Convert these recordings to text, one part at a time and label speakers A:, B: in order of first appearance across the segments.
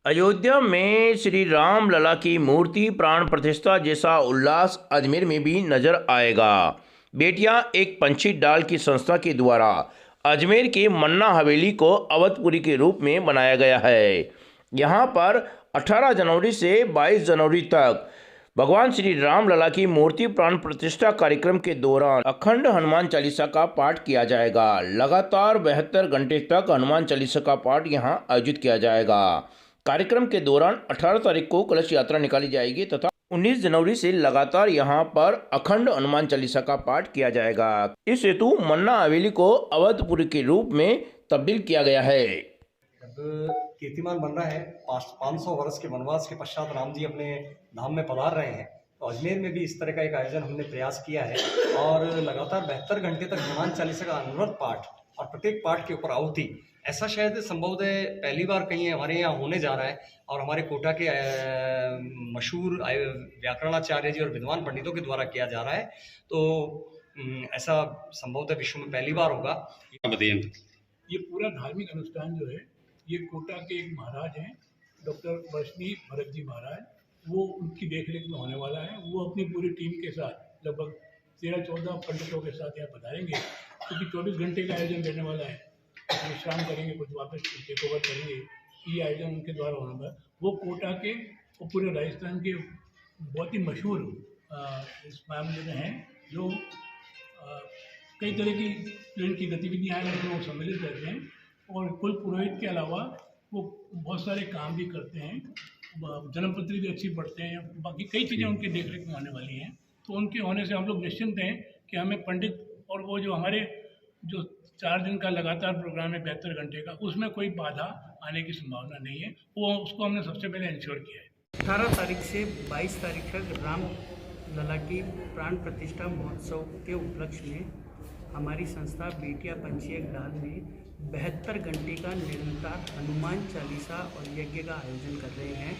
A: अयोध्या में श्री राम लला की मूर्ति प्राण प्रतिष्ठा जैसा उल्लास अजमेर में भी नजर आएगा। बेटियां एक पंछी डाल की संस्था के द्वारा अजमेर के मन्ना हवेली को अवधपुरी के रूप में बनाया गया है। यहां पर 18 जनवरी से 22 जनवरी तक भगवान श्री राम लला की मूर्ति प्राण प्रतिष्ठा कार्यक्रम के दौरान अखंड हनुमान चालीसा का पाठ किया जाएगा। लगातार 72 घंटे तक हनुमान चालीसा का पाठ यहां आयोजित किया जाएगा। कार्यक्रम के दौरान 18 तारीख को कलश यात्रा निकाली जाएगी तथा 19 जनवरी से लगातार यहां पर अखंड हनुमान चालीसा का पाठ किया जाएगा। इस हेतु मन्ना हवेली को अवधपुरी के रूप में तब्दील किया गया है।
B: कीर्तिमान बन रहा है। 500 वर्ष के वनवास के पश्चात राम जी अपने धाम में पधार रहे हैं, तो अजमेर में भी इस तरह का एक आयोजन हमने प्रयास किया है और लगातार 72 घंटे तक हनुमान चालीसा का अनवरत पाठ और प्रत्येक पाठ के ऊपर आहुति, ऐसा शायद संभवतः पहली बार कहीं हमारे यहाँ होने जा रहा है। और हमारे कोटा के मशहूर व्याकरणाचार्य जी और विद्वान पंडितों के द्वारा किया जा रहा है, तो ऐसा संभवतः विश्व में पहली बार होगा।
C: ये पूरा धार्मिक अनुष्ठान जो है, ये कोटा के एक महाराज हैं, डॉक्टर वैष्णवी भरत जी महाराज, वो उनकी देखरेख में होने वाला है। वो अपनी पूरी टीम के साथ लगभग 13-14 पंडितों के साथ यहाँ पधारेंगे, क्योंकि 24 घंटे का आयोजन रहने वाला है। कुछ विश्राम करेंगे, कुछ वापस टेक ओवर करेंगे। ये आयोजन उनके द्वारा होने वाला। वो कोटा के और पूरे राजस्थान के बहुत ही मशहूर इस मामले में हैं, जो कई तरह की जो इनकी गतिविधियाँ हैं उसमें वो सम्मिलित रहते हैं। और कुल पुरोहित के अलावा वो बहुत सारे काम भी करते हैं, जन्मपत्री भी अच्छी पढ़ते हैं, बाकी कई चीज़ें उनकी देखरेख में होने वाली हैं। तो उनके होने से हम लोग निश्चिंत हैं कि हमें पंडित और वो जो हमारे जो 4 दिन का लगातार प्रोग्राम है 72 घंटे का, उसमें कोई बाधा आने की संभावना नहीं है। वो उसको हमने सबसे पहले इंश्योर किया है।
D: 18 तारीख से 22 तारीख तक राम लला की प्राण प्रतिष्ठा महोत्सव के उपलक्ष्य में हमारी संस्था बेटियां पंछी एक डाल में 72 घंटे का निरंतर हनुमान चालीसा और यज्ञ का आयोजन कर रहे हैं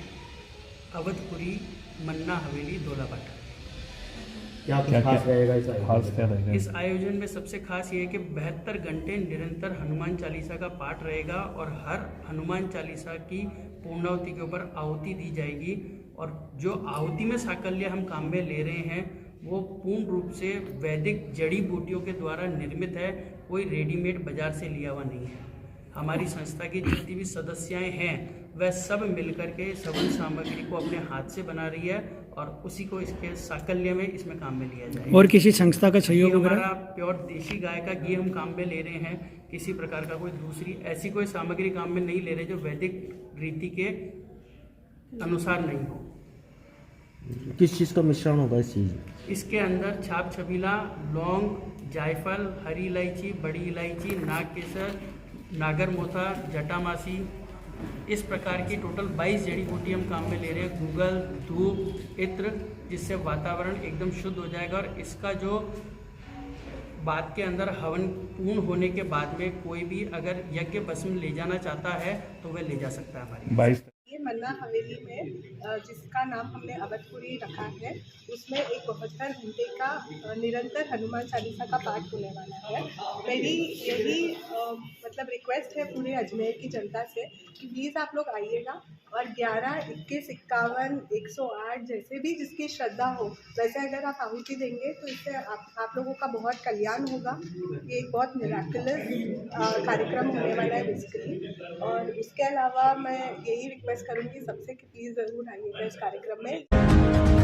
D: अवधपुरी मन्ना हवेली धोलाबाटा।
E: क्या खास रहेगा
D: इस आयोजन में सबसे खास ये है कि 72 घंटे निरंतर हनुमान चालीसा का पाठ रहेगा और हर हनुमान चालीसा की पूर्णाहुति के ऊपर आहुति दी जाएगी। और जो आहुति में साकल्य हम काम में ले रहे हैं वो पूर्ण रूप से वैदिक जड़ी बूटियों के द्वारा निर्मित है, कोई रेडीमेड बाजार से लिया हुआ नहीं है। हमारी संस्था की जितनी भी सदस्याएं हैं वह सब मिलकर के सवन सामग्री को अपने हाथ से बना रही है और उसी को इसके साकल्य में इसमें काम में लिया जाएगा।
E: और किसी संस्था का सहयोग वगैरह?
D: हमारा प्योर देशी गाय का घी हम काम में ले रहे हैं, किसी प्रकार का कोई दूसरी ऐसी कोई सामग्री काम में नहीं ले रहे जो वैदिक रीति के अनुसार नहीं हो।
E: किस चीज़ का मिश्रण होगा इस चीज़?
D: इसके अंदर छाप छबीला, लौंग, जायफल, हरी इलायची, बड़ी इलायची, नाग केसर, नागर मोथा, जटामासी, इस प्रकार की टोटल 22 जड़ी बूटी हम काम में ले रहे हैं। गूगल, धूप, इत्र, जिससे वातावरण एकदम शुद्ध हो जाएगा। और इसका जो बाद के अंदर हवन पूर्ण होने के बाद में कोई भी अगर यज्ञ भस्म ले जाना चाहता है तो वह ले जा सकता है हमारी।
F: ये मन्ना हवेली में जिसका नाम हमने अवधपुरी रखा है, उसमें एक 72 घंटे का निरंतर हनुमान चालीसा का पाठ होने वाला है। मेरी यही मतलब रिक्वेस्ट है पूरे अजमेर की जनता से कि प्लीज़ आप लोग आइएगा और 11, 21, 51, 108 जैसे भी जिसकी श्रद्धा हो वैसे अगर आप आहुति देंगे तो इससे आप लोगों का बहुत कल्याण होगा। ये एक बहुत मिराकुलस कार्यक्रम होने वाला है बेसिकली। और उसके अलावा मैं यही रिक्वेस्ट करूँगी सबसे कि प्लीज़ ज़रूर आइएगा इस कार्यक्रम में।